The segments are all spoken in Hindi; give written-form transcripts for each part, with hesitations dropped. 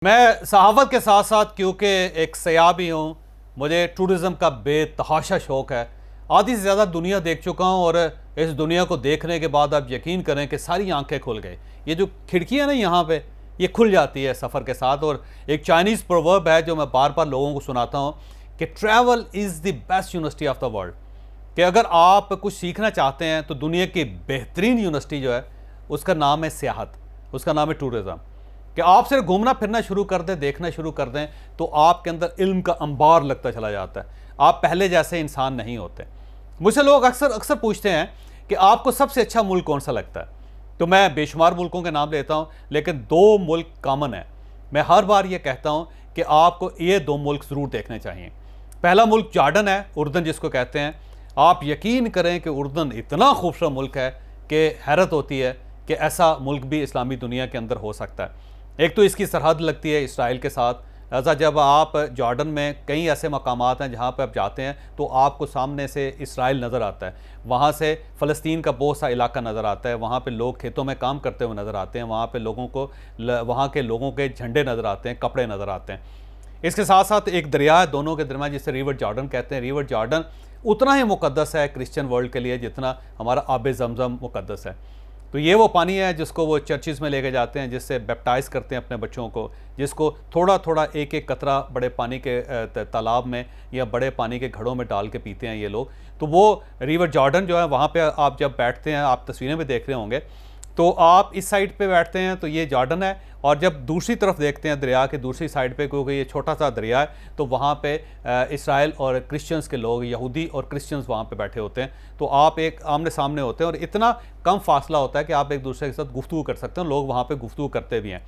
मैं सहाफ़त के साथ साथ क्योंकि एक सयाह भी हूँ, मुझे टूरिज़म का बेतहाशा शौक़ है। आधी से ज़्यादा दुनिया देख चुका हूँ और इस दुनिया को देखने के बाद आप यकीन करें कि सारी आंखें खुल गई। ये जो खिड़कियाँ ना यहाँ पे ये खुल जाती है सफ़र के साथ। और एक चाइनीज़ प्रोवर्ब है जो मैं बार बार लोगों को सुनाता हूँ कि travel is the best university of the world. कि अगर आप कुछ सीखना चाहते हैं तो दुनिया की बेहतरीन यूनिवर्सिटी जो है उसका नाम है सियाहत, उसका नाम है टूरिज़म। कि आप सिर्फ घूमना फिरना शुरू कर दें, देखना शुरू कर दें तो आपके अंदर इल्म का अंबार लगता चला जाता है। आप पहले जैसे इंसान नहीं होते। मुझसे लोग अक्सर अक्सर पूछते हैं कि आपको सबसे अच्छा मुल्क कौन सा लगता है। तो मैं बेशुमार मुल्कों के नाम लेता हूँ, लेकिन दो मुल्क कॉमन है। मैं हर बार ये कहता हूँ कि आपको ये दो मुल्क ज़रूर देखने चाहिए। पहला मुल्क जॉर्डन है, उर्दन जिसको कहते हैं। आप यकीन करें कि उर्दन इतना खूबसूरत मुल्क है कि हैरत होती है कि ऐसा मुल्क भी इस्लामी दुनिया के अंदर हो सकता है। एक तो इसकी सरहद लगती है इसराइल के साथ। ऐसा जब आप जॉर्डन में कई ऐसे मकामात हैं जहाँ पर आप जाते हैं तो आपको सामने से इसराइल नज़र आता है, वहाँ से फ़लस्तीन का बहुत सा इलाका नज़र आता है, वहाँ पे लोग खेतों में काम करते हुए नज़र आते हैं, वहाँ पे लोगों को वहाँ के लोगों के झंडे नज़र आते हैं, कपड़े नज़र आते हैं। इसके साथ साथ एक दरिया है दोनों के दरमियान जिसे रिवर जॉर्डन कहते हैं। रिवर जॉर्डन उतना ही मुक़द्दस है क्रिश्चियन वर्ल्ड के लिए जितना हमारा आब ज़मज़म मुक़द्दस है। तो ये वो पानी है जिसको वो चर्चिज़ में लेके जाते हैं, जिससे बैप्टाइज़ करते हैं अपने बच्चों को, जिसको थोड़ा थोड़ा एक एक कतरा बड़े पानी के तालाब में या बड़े पानी के घड़ों में डाल के पीते हैं ये लोग। तो वो रिवर जॉर्डन जो है वहाँ पे आप जब बैठते हैं, आप तस्वीरें में देख रहे होंगे, तो आप इस साइड पे बैठते हैं तो ये जॉर्डन है, और जब दूसरी तरफ देखते हैं दरिया के दूसरी साइड पे, क्योंकि ये छोटा सा दरिया है, तो वहाँ पे इसराइल और क्रिश्चियंस के लोग, यहूदी और क्रिश्चियंस वहाँ पे बैठे होते हैं। तो आप एक आमने सामने होते हैं और इतना कम फासला होता है कि आप एक दूसरे के साथ गुफ्तगू कर सकते हैं। लोग वहाँ पे गुफ्तगू करते भी हैं।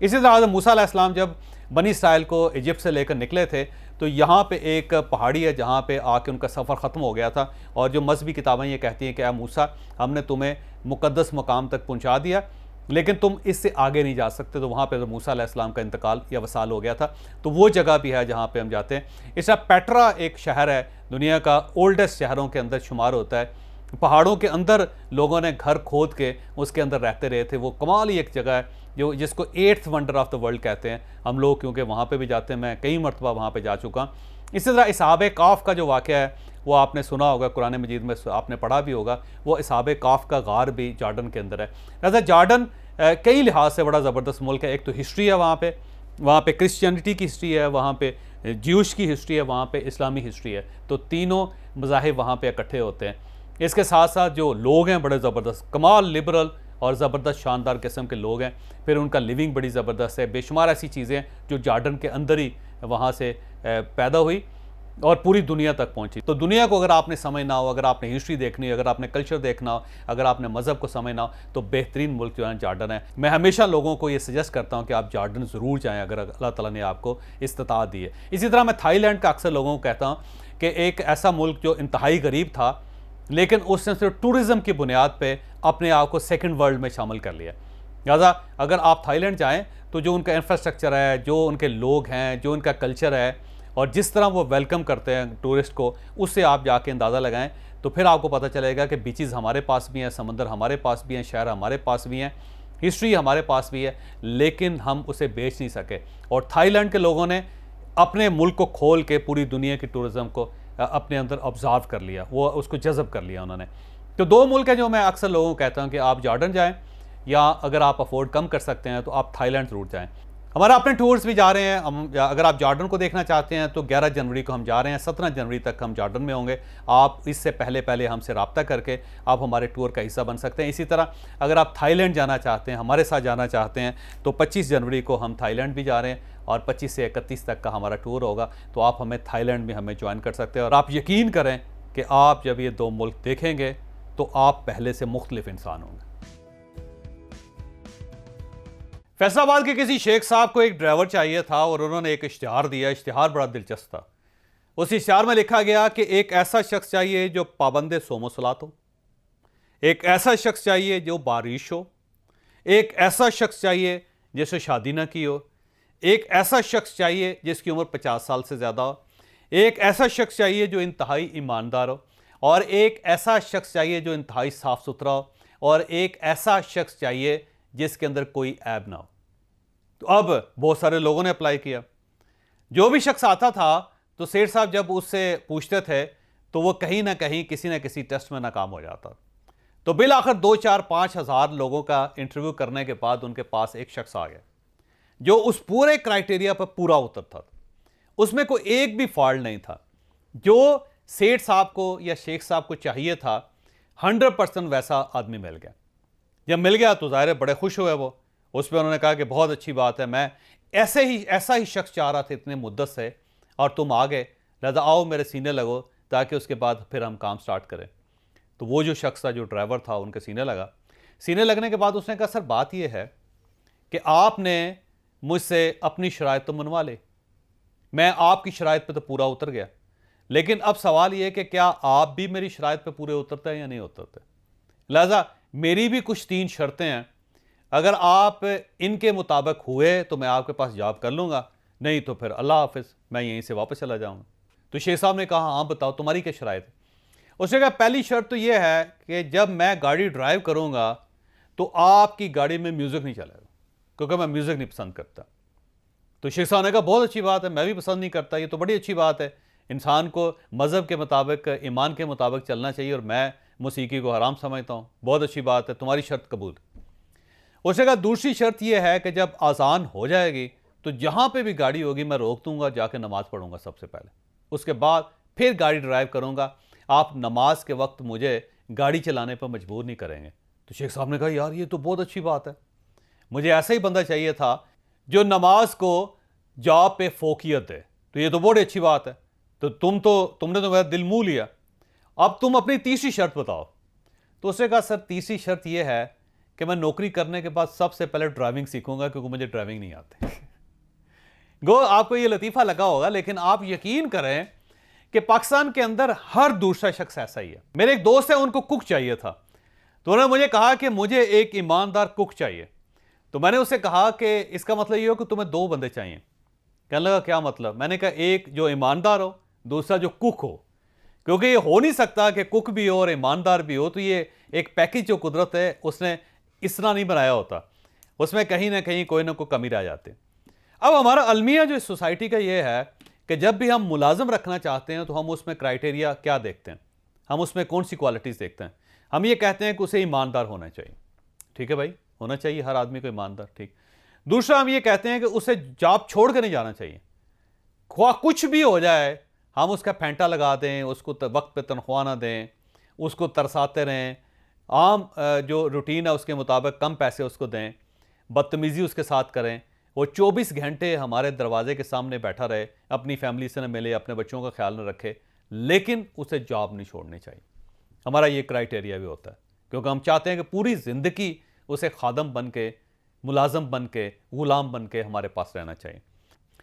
इसी तरह मूसा अलैहिस्सलाम जब बनी इसराइल को इजिप्ट से लेकर निकले थे तो यहाँ पे एक पहाड़ी है जहाँ पे आके उनका सफ़र ख़त्म हो गया था। और जो मज़हबी किताबें ये कहती हैं कि आ मूसा, हमने तुम्हें मुक़द्दस मकाम तक पहुँचा दिया लेकिन तुम इससे आगे नहीं जा सकते। तो वहाँ पे तो मूसा अलैहिस्सलाम का इंतकाल या वसाल हो गया था। तो वो जगह भी है जहाँ पे हम जाते हैं। इस पेट्रा एक शहर है, दुनिया का ओल्डेस्ट शहरों के अंदर शुमार होता है। पहाड़ों के अंदर लोगों ने घर खोद के उसके अंदर रहते रहे थे। वो कमाल ही एक जगह है जो जिसको 8th wonder of the world कहते हैं हम लोग, क्योंकि वहाँ पे भी जाते हैं। मैं कई मरतबा वहाँ पे जा चुका। इसी तरह इसहाब काफ का जो वाक़या है वो आपने सुना होगा, कुरान मजीद में आपने पढ़ा भी होगा। वो इसहाब काफ का गार भी जॉर्डन के अंदर है। लिहाजा जॉर्डन कई लिहाज से बड़ा ज़बरदस्त मुल्क है। एक तो हिस्ट्री है वहाँ पे क्रिश्चियनिटी की हिस्ट्री है, वहाँ पे ज्यूश की हिस्ट्री है, वहाँ पे इस्लामी हिस्ट्री है। तो तीनों मज़ाहिब वहाँ पे इकट्ठे होते हैं। इसके साथ साथ जो लोग हैं बड़े ज़बरदस्त, कमाल लिबरल और ज़बरदस्त शानदार किस्म के लोग हैं। फिर उनका लिविंग बड़ी ज़बरदस्त है। बेशुमार ऐसी चीज़ें जो जॉर्डन के अंदर ही वहाँ से पैदा हुई और पूरी दुनिया तक पहुंची। तो दुनिया को अगर आपने समझना हो, अगर आपने हिस्ट्री देखनी हो, अगर आपने कल्चर देखना हो, अगर आपने मज़हब को समझना हो, तो बेहतरीन मुल्क जो है जॉर्डन है। मैं हमेशा लोगों को ये सजेस्ट करता हूँ कि आप जॉर्डन ज़रूर जाएँ अगर अल्लाह ताला ने आपको इस्तिताअत दी है। इसी तरह मैं थाईलैंड का अक्सर लोगों को कहता हूँ कि एक ऐसा मुल्क जो इंतहाई गरीब था लेकिन उसने सिर्फ टूरिज़म की बुनियाद पर अपने आप को सेकेंड वर्ल्ड में शामिल कर लिया। लिहाजा अगर आप थाईलैंड जाएँ तो जो उनका इंफ्रास्ट्रक्चर है, जो उनके लोग हैं, जो उनका कल्चर है और जिस तरह वो वेलकम करते हैं टूरिस्ट को, उससे आप जाके अंदाज़ा लगाएं तो फिर आपको पता चलेगा कि बीचेस हमारे पास भी हैं, समंदर हमारे पास भी हैं, शहर हमारे पास भी हैं, हिस्ट्री हमारे पास भी है, लेकिन हम उसे बेच नहीं सके। और थाईलैंड के लोगों ने अपने मुल्क को खोल के पूरी दुनिया की टूरिज़म को अपने अंदर ऑब्ज़र्व कर लिया, वो उसको जज़ब कर लिया उन्होंने। तो दो मुल्क हैं जो मैं अक्सर लोगों को कहता हूँ कि आप जॉर्डन जाएँ या अगर आप अफोर्ड कम कर सकते हैं तो आप थाईलैंड ज़रूर जाएँ। हमारा अपने टूर्स भी जा रहे हैं हम। अगर आप जॉर्डन को देखना चाहते हैं तो 11 जनवरी को हम जा रहे हैं, 17 जनवरी तक हम जॉर्डन में होंगे। आप इससे पहले हमसे रब्ता करके आप हमारे टूर का हिस्सा बन सकते हैं। इसी तरह अगर आप थाईलैंड जाना चाहते हैं, हमारे साथ जाना चाहते हैं, तो 25 जनवरी को हम थाईलैंड भी जा रहे हैं और 25 से 31 तक का हमारा टूर होगा। तो आप हमें थाईलैंड में हमें ज्वाइन कर सकते हैं। और आप यकीन करें कि आप जब ये दो मुल्क देखेंगे तो आप पहले से मुख्तलिफ इंसान होंगे। फैसलाबाद के किसी शेख साहब को एक ड्राइवर चाहिए था और उन्होंने एक इश्तिहार दिया। इश्तिहार बड़ा दिलचस्प था। उस इश्तिहार में लिखा गया कि एक ऐसा शख्स चाहिए जो पाबंद सोमो सलात हो, एक ऐसा शख्स चाहिए जो बारिश हो, एक ऐसा शख्स चाहिए जिसे शादी ना की हो, एक ऐसा शख्स चाहिए जिसकी उम्र 50 साल से ज़्यादा हो, एक ऐसा शख्स चाहिए जो इंतहाई ईमानदार हो, और एक ऐसा शख्स चाहिए जो इंतहाई साफ़ सुथरा हो, और एक ऐसा शख्स चाहिए जिसके अंदर कोई ऐब ना हो। तो अब बहुत सारे लोगों ने अप्लाई किया। जो भी शख्स आता था तो सेठ साहब जब उससे पूछते थे तो वो कहीं ना कहीं किसी ना किसी टेस्ट में नाकाम हो जाता। तो बिल आखिर 2-4-5 हज़ार लोगों का इंटरव्यू करने के बाद उनके पास एक शख्स आ गया जो उस पूरे क्राइटेरिया पर पूरा उतरता था। उसमें कोई एक भी फॉल्ट नहीं था। जो सेठ साहब को या शेख साहब को चाहिए था 100% वैसा आदमी मिल गया। जब मिल गया तो ज़ाहिर है बड़े खुश हुए वो। उस पर उन्होंने कहा कि बहुत अच्छी बात है, मैं ऐसा ही शख्स चाह रहा था इतने मुद्दत से, और तुम आ गए, लिहाजा आओ मेरे सीने लगो ताकि उसके बाद फिर हम काम स्टार्ट करें। तो वो जो शख्स था, जो ड्राइवर था, उनके सीने लगा। सीने लगने के बाद उसने कहा सर बात यह है कि आपने मुझसे अपनी शराइत तो मनवा ले, मैं आपकी शराइत पे तो पूरा उतर गया, लेकिन अब सवाल यह है कि क्या आप भी मेरी शराइत पे पूरे उतरते हैं या नहीं उतरते। लिहाजा मेरी भी कुछ 3 शर्तें हैं, अगर आप इनके मुताबिक हुए तो मैं आपके पास जॉब कर लूँगा, नहीं तो फिर अल्लाह हाफिज़, मैं यहीं से वापस चला जाऊँगा। तो शेख साहब ने कहा हाँ बताओ तुम्हारी क्या शराइत है। उसने कहा पहली शर्त तो यह है कि जब मैं गाड़ी ड्राइव करूँगा तो आपकी गाड़ी में म्यूज़िक नहीं चलेगा, क्योंकि मैं म्यूज़िक नहीं पसंद करता। तो शेख साहब ने कहा बहुत अच्छी बात है, मैं भी पसंद नहीं करता, ये तो बड़ी अच्छी बात है, इंसान को मज़हब के मुताबिक, ईमान के मुताबिक चलना चाहिए, और मैं मौसीकी को हराम समझता हूँ। बहुत अच्छी बात है, तुम्हारी शर्त कबूल। उसने कहा दूसरी शर्त यह है कि जब आज़ान हो जाएगी तो जहाँ पे भी गाड़ी होगी मैं रोक दूंगा, जाके नमाज़ पढ़ूंगा सबसे पहले, उसके बाद फिर गाड़ी ड्राइव करूंगा। आप नमाज के वक्त मुझे गाड़ी चलाने पर मजबूर नहीं करेंगे। तो शेख साहब ने कहा यार ये तो बहुत अच्छी बात है, मुझे ऐसा ही बंदा चाहिए था जो नमाज को जॉब पे फोकियत दे, तो ये तो बहुत अच्छी बात है। तो तुमने तो मेरा दिल मुँह लिया, अब तुम अपनी तीसरी शर्त बताओ। तो उसने कहा सर तीसरी शर्त यह है कि मैं नौकरी करने के बाद सबसे पहले ड्राइविंग सीखूंगा, क्योंकि मुझे ड्राइविंग नहीं आती। गो आपको ये लतीफ़ा लगा होगा, लेकिन आप यकीन करें कि पाकिस्तान के अंदर हर दूसरा शख्स ऐसा ही है। मेरे एक दोस्त है, उनको कुक चाहिए था, तो उन्होंने मुझे कहा कि मुझे एक ईमानदार कुक चाहिए। तो मैंने उससे कहा कि इसका मतलब ये हो कि तुम्हें 2 बंदे चाहिए। कहने लगा क्या मतलब। मैंने कहा एक जो ईमानदार हो, दूसरा जो कुक हो, क्योंकि ये हो नहीं सकता कि कुक भी हो और ईमानदार भी हो। तो ये एक पैकेज जो कुदरत है उसने इस तरह नहीं बनाया होता, उसमें कहीं ना कहीं कोई ना कोई कमी रह जाती। अब हमारा अलमिया जो इस सोसाइटी का ये है कि जब भी हम मुलाजम रखना चाहते हैं तो हम उसमें क्राइटेरिया क्या देखते हैं, हम उसमें कौन सी क्वालिटीज़ देखते हैं। हम ये कहते हैं कि उसे ईमानदार होना चाहिए, ठीक है भाई, होना चाहिए हर आदमी को ईमानदार, ठीक। दूसरा हम ये कहते हैं कि उसे जॉब छोड़ कर नहीं जाना चाहिए, ख्वाह कुछ भी हो जाए, हम उसका फेंटा लगा दें, उसको वक्त पे तनख्वाह ना दें, उसको तरसाते रहें, आम जो रूटीन है उसके मुताबिक कम पैसे उसको दें, बदतमीज़ी उसके साथ करें, वो 24 घंटे हमारे दरवाजे के सामने बैठा रहे, अपनी फैमिली से न मिले, अपने बच्चों का ख्याल न रखे, लेकिन उसे जॉब नहीं छोड़नी चाहिए। हमारा ये क्राइटेरिया भी होता है, क्योंकि हम चाहते हैं कि पूरी ज़िंदगी उसे खादम बन के, मुलाजम बन के, ग़ुलाम बन के हमारे पास रहना चाहिए।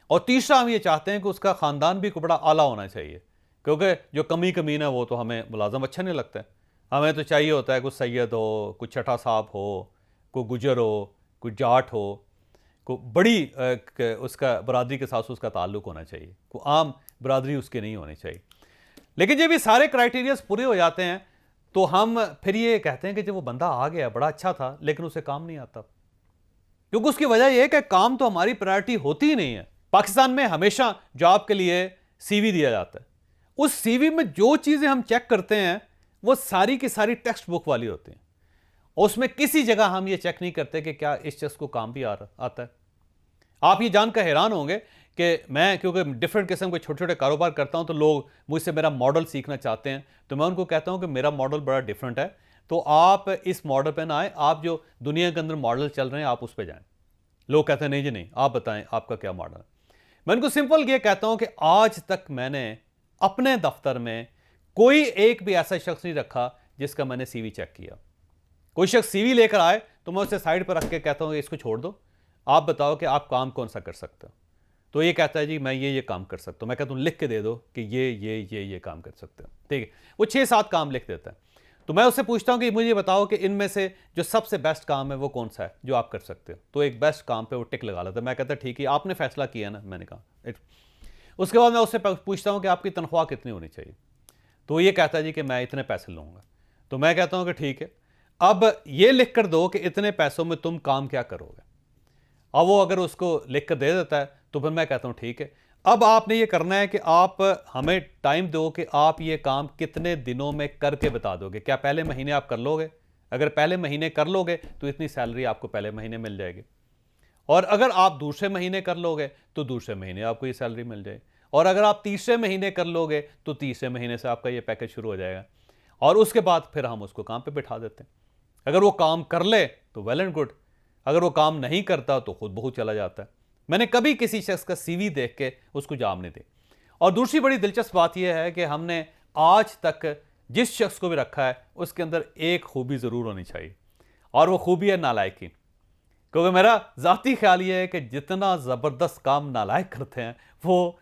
और तीसरा हम ये चाहते हैं कि उसका ख़ानदान भी बड़ा आला होना चाहिए, क्योंकि जो कमीना है वो तो हमें मुलाजम अच्छा नहीं लगता है। हमें तो चाहिए होता है कोई सैयद हो, कोई छठा साहब हो, कोई गुजर हो, कोई जाट हो, कोई बड़ी उसका बरादरी के साथ उसका ताल्लुक़ होना चाहिए, कोई आम बरादरी उसकी नहीं होनी चाहिए। लेकिन जब ये सारे क्राइटेरियाज पूरे हो जाते हैं तो हम फिर ये कहते हैं कि जब वो बंदा आ गया बड़ा अच्छा था, लेकिन उसे काम नहीं आता, क्योंकि उसकी वजह यह है कि काम तो हमारी प्रायोरिटी होती ही नहीं है। पाकिस्तान में हमेशा जॉब के लिए CV दिया जाता है, उस CV में जो चीज़ें हम चेक करते हैं वो सारी की सारी टेक्स्ट बुक वाली होती हैं, और उसमें किसी जगह हम ये चेक नहीं करते कि क्या इस शख्स को काम भी आता है। आप ये जानकर हैरान होंगे कि मैं क्योंकि डिफरेंट किस्म के छोटे छोटे कारोबार करता हूं, तो लोग मुझसे मेरा मॉडल सीखना चाहते हैं, तो मैं उनको कहता हूं कि मेरा मॉडल बड़ा डिफरेंट है, तो आप इस मॉडल पे ना आए, आप जो दुनिया के अंदर मॉडल चल रहे हैं आप उस पर जाएं। लोग कहते हैं नहीं जी नहीं, आप बताएं आपका क्या मॉडल है। मैं उनको सिंपल ये कहता हूं कि आज तक मैंने अपने दफ्तर में कोई एक भी ऐसा शख्स नहीं रखा जिसका मैंने CV चेक किया। कोई शख्स CV लेकर आए तो मैं उसे साइड पर रख के कहता हूं इसको छोड़ दो, आप बताओ कि आप काम कौन सा कर सकते हो। तो ये कहता है जी मैं ये काम कर सकता हूं। मैं कहता हूं लिख के दे दो कि ये काम कर सकते हो, ठीक है। वो 6-7 काम लिख देता है। तो मैं उससे पूछता हूं कि मुझे बताओ कि इनमें से जो सबसे बेस्ट काम है वो कौन सा है जो आप कर सकते हो। तो एक बेस्ट काम पे वो टिक लगा लेता है। मैं कहता ठीक है आपने फैसला किया ना, मैंने कहा। उसके बाद मैं उससे पूछता हूं कि आपकी तनख्वाह कितनी होनी चाहिए। तो ये कहता है जी कि मैं इतने पैसे लूँगा। तो मैं कहता हूं कि ठीक है, अब ये लिख कर दो कि इतने पैसों में तुम काम क्या करोगे। अब वो अगर उसको लिख कर दे देता है तो फिर मैं कहता हूँ ठीक है। अब आपने ये करना है कि आप हमें टाइम दो कि आप ये काम कितने दिनों में करके बता दोगे। क्या पहले महीने आप कर लोगे? अगर पहले महीने कर लोगे तो इतनी सैलरी आपको पहले महीने मिल जाएगी, और अगर आप दूसरे महीने कर लोगे तो दूसरे महीने आपको ये सैलरी मिल जाएगी, और अगर आप तीसरे महीने कर लोगे तो तीसरे महीने से आपका ये पैकेज शुरू हो जाएगा, और उसके बाद फिर हम उसको काम पे बिठा देते हैं। अगर वो काम कर ले तो वेल एंड गुड, अगर वो काम नहीं करता तो खुद बहुत चला जाता है। मैंने कभी किसी शख्स का सीवी देख के उसको जॉब नहीं दी। और दूसरी बड़ी दिलचस्प बात यह है कि हमने आज तक जिस शख्स को भी रखा है उसके अंदर एक खूबी ज़रूर होनी चाहिए, और वो खूबी है नालायकी। क्योंकि मेरा ज़ाती ख्याल ये है कि जितना ज़बरदस्त काम नालायक करते हैं वो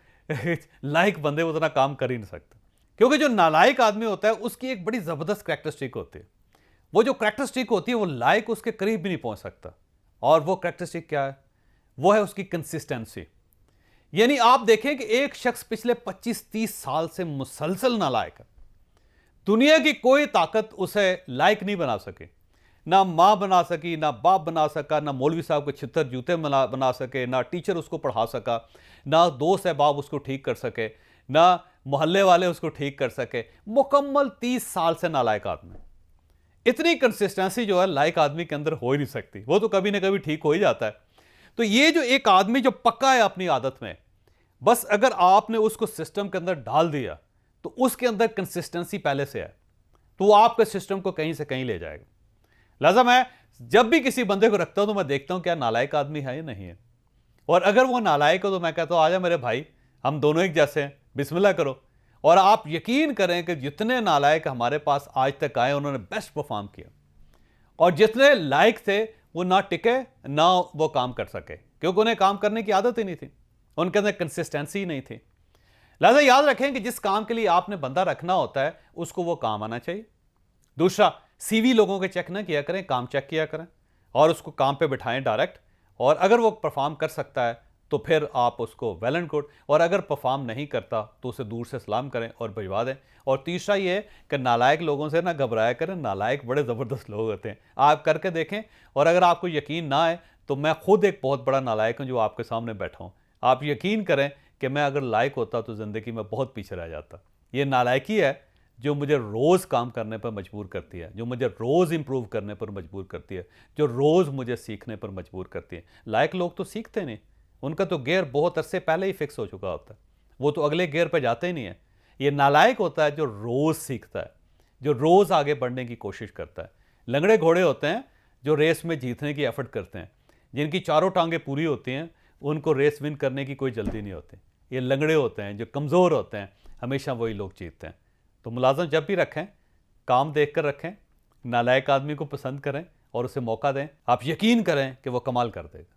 लायक बंदे उतना काम कर ही नहीं सकते। क्योंकि जो नालायक आदमी होता है उसकी एक बड़ी ज़बरदस्त करैक्टरिस्टिक होती है। वो जो करैक्टरिस्टिक होती है वो लायक उसके करीब भी नहीं पहुंच सकता। और वो करैक्टरिस्टिक क्या है? वो है उसकी कंसिस्टेंसी। यानी आप देखें कि एक शख्स पिछले 25-30 साल से मुसलसल नालायक है, दुनिया की कोई ताकत उसे लायक नहीं बना सके। ना मां बना सकी, ना बाप बना सका, ना मौलवी साहब के छितर जूते बना सके, ना टीचर उसको पढ़ा सका, ना दोस्त अहबाब उसको ठीक कर सके, ना मोहल्ले वाले उसको ठीक कर सके। मुकम्मल 30 साल से नालायक आदमी। इतनी कंसिस्टेंसी जो है लायक आदमी के अंदर हो ही नहीं सकती। वो तो कभी ना कभी ठीक हो ही जाता है। तो ये जो एक आदमी जो पक्का है अपनी आदत में, बस अगर आपने उसको सिस्टम के अंदर डाल दिया तो उसके अंदर कंसिस्टेंसी पहले से है, तो वो आपके सिस्टम को कहीं से कहीं ले जाएगा। लिहाजा मैं जब भी किसी बंदे को रखता हूं तो मैं देखता हूं क्या नालायक आदमी है या नहीं है, और अगर वो नालायक हो तो मैं कहता हूं आजा मेरे भाई, हम दोनों एक जैसे हैं, बिस्मिल्लाह करो। और आप यकीन करें कि जितने नालायक हमारे पास आज तक आए उन्होंने बेस्ट परफॉर्म किया, और जितने लायक थे वो ना टिके ना वो काम कर सके, क्योंकि उन्हें काम करने की आदत ही नहीं थी, उनके अंदर कंसिस्टेंसी ही नहीं थी। लिहाजा याद रखें कि जिस काम के लिए आपने बंदा रखना होता है उसको वो काम आना चाहिए। दूसरा, सीवी लोगों के चेक ना किया करें, काम चेक किया करें और उसको काम पे बिठाएं डायरेक्ट, और अगर वो परफॉर्म कर सकता है तो फिर आप उसको वेल एंड गुड, और अगर परफॉर्म नहीं करता तो उसे दूर से सलाम करें और भिजवा दें। और तीसरा ये है कि नालायक लोगों से ना घबराया करें, नालायक बड़े ज़बरदस्त लोग होते हैं, आप करके देखें। और अगर आपको यकीन ना आए तो मैं खुद एक बहुत बड़ा नालायक हूँ जो आपके सामने बैठा हूँ। आप यकीन करें कि मैं अगर लायक होता तो ज़िंदगी में बहुत पीछे रह जाता। ये नालायकी है जो मुझे रोज़ काम करने पर मजबूर करती है, जो मुझे रोज़ इंप्रूव करने पर मजबूर करती है, जो रोज़ मुझे सीखने पर मजबूर करती है। लायक लोग तो सीखते नहीं, उनका तो गियर बहुत अरसे पहले ही फिक्स हो चुका होता है, वो तो अगले गियर पर जाते ही नहीं है। ये नालायक होता है जो रोज़ सीखता है, जो रोज़ आगे बढ़ने की कोशिश करता है। लंगड़े घोड़े होते हैं जो रेस में जीतने की एफर्ट करते हैं, जिनकी चारों टांगें पूरी होती हैं, उनको रेस विन करने की कोई जल्दी नहीं होती। ये लंगड़े होते हैं जो कमज़ोर होते हैं, हमेशा वही लोग जीतते हैं। तो मुलाज़म जब भी रखें, काम देख कर रखें, नालायक आदमी को पसंद करें और उसे मौका दें। आप यकीन करें कि वो कमाल कर देगा।